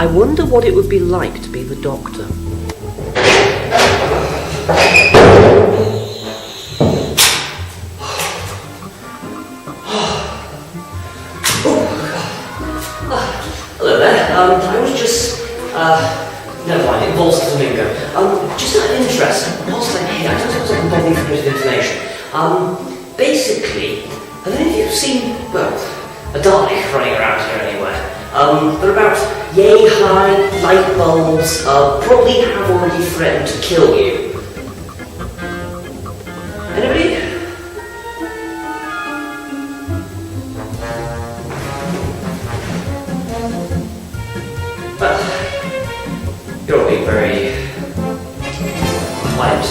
I wonder what it would be like to be the Doctor. Hello there. I was just, never mind, it involves the flamingo. Just out of interest, whilst I'm here, I don't suppose I can bother you for a bit of information. Basically, have any of you seen, well, a Dalek running around here anywhere? They're about yay high, light bulbs, probably have already threatened to kill you. Anybody? You're all being very quiet.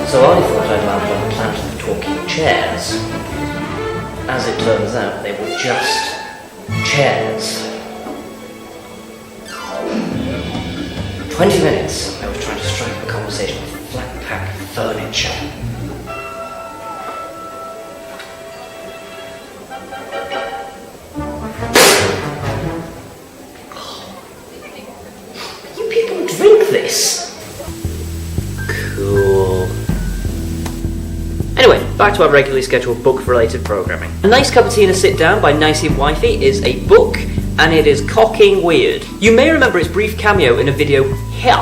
So I thought I'd land on the planet of talking chairs. As it turns out, they were just chairs. 20 minutes I was trying to strike up a conversation with flat pack furniture. Drink this. Cool. Anyway, back to our regularly scheduled book-related programming. A Nice Cup of Tea and a Sit Down by Nicey Wifey is a book, and it is cocking weird. You may remember its brief cameo in a video here.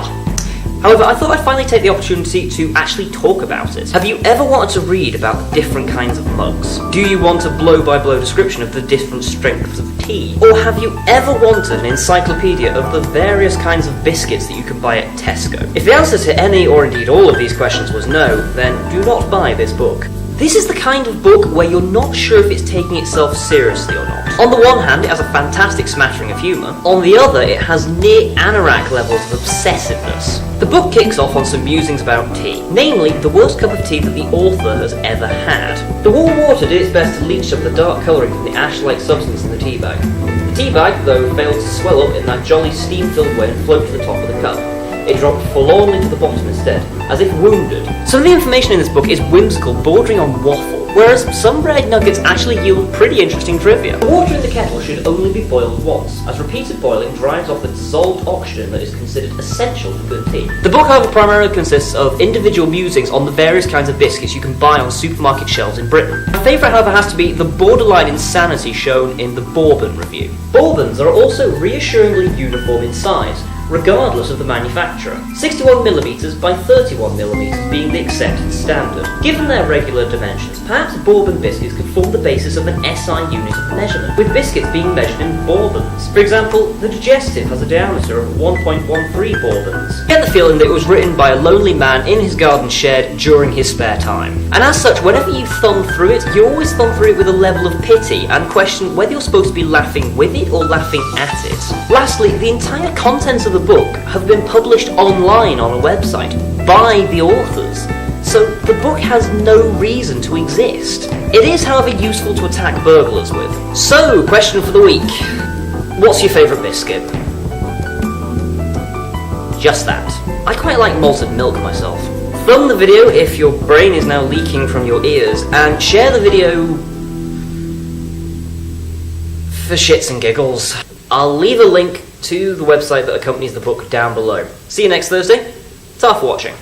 However, I thought I'd finally take the opportunity to actually talk about it. Have you ever wanted to read about the different kinds of mugs? Do you want a blow-by-blow description of the different strengths of tea? Or have you ever wanted an encyclopedia of the various kinds of biscuits that you can buy at Tesco? If the answer to any or indeed all of these questions was no, then do not buy this book. This is the kind of book where you're not sure if it's taking itself seriously or not. On the one hand, it has a fantastic smattering of humour. On the other, it has near anorak levels of obsessiveness. The book kicks off on some musings about tea, namely the worst cup of tea that the author has ever had. The warm water did its best to leach some of the dark colouring from the ash-like substance in the tea bag. The tea bag, though, failed to swell up in that jolly steam-filled way and float to the top of the cup. It dropped forlornly to the bottom instead, as if wounded. Some of the information in this book is whimsical, bordering on waffle, whereas some bread nuggets actually yield pretty interesting trivia. The water in the kettle should only be boiled once, as repeated boiling drives off the dissolved oxygen that is considered essential for good tea. The book, however, primarily consists of individual musings on the various kinds of biscuits you can buy on supermarket shelves in Britain. My favourite, however, has to be the borderline insanity shown in the Bourbon review. Bourbons are also reassuringly uniform in size, regardless of the manufacturer, 61mm by 31mm being the accepted standard. Given their regular dimensions, perhaps Bourbon biscuits could form the basis of an SI unit of measurement, with biscuits being measured in Bourbons. For example, the digestive has a diameter of 1.13 Bourbons. I get the feeling that it was written by a lonely man in his garden shed during his spare time. And as such, whenever you thumb through it, you always thumb through it with a level of pity and question whether you're supposed to be laughing with it or laughing at it. Lastly, the entire contents of the book have been published online on a website by the authors, so the book has no reason to exist. It is, however, useful to attack burglars with. So, question for the week. What's your favourite biscuit? Just that. I quite like malted milk myself. Thumb the video if your brain is now leaking from your ears, and share the video for shits and giggles. I'll leave a link to the website that accompanies the book down below. See you next Thursday. Ta for watching.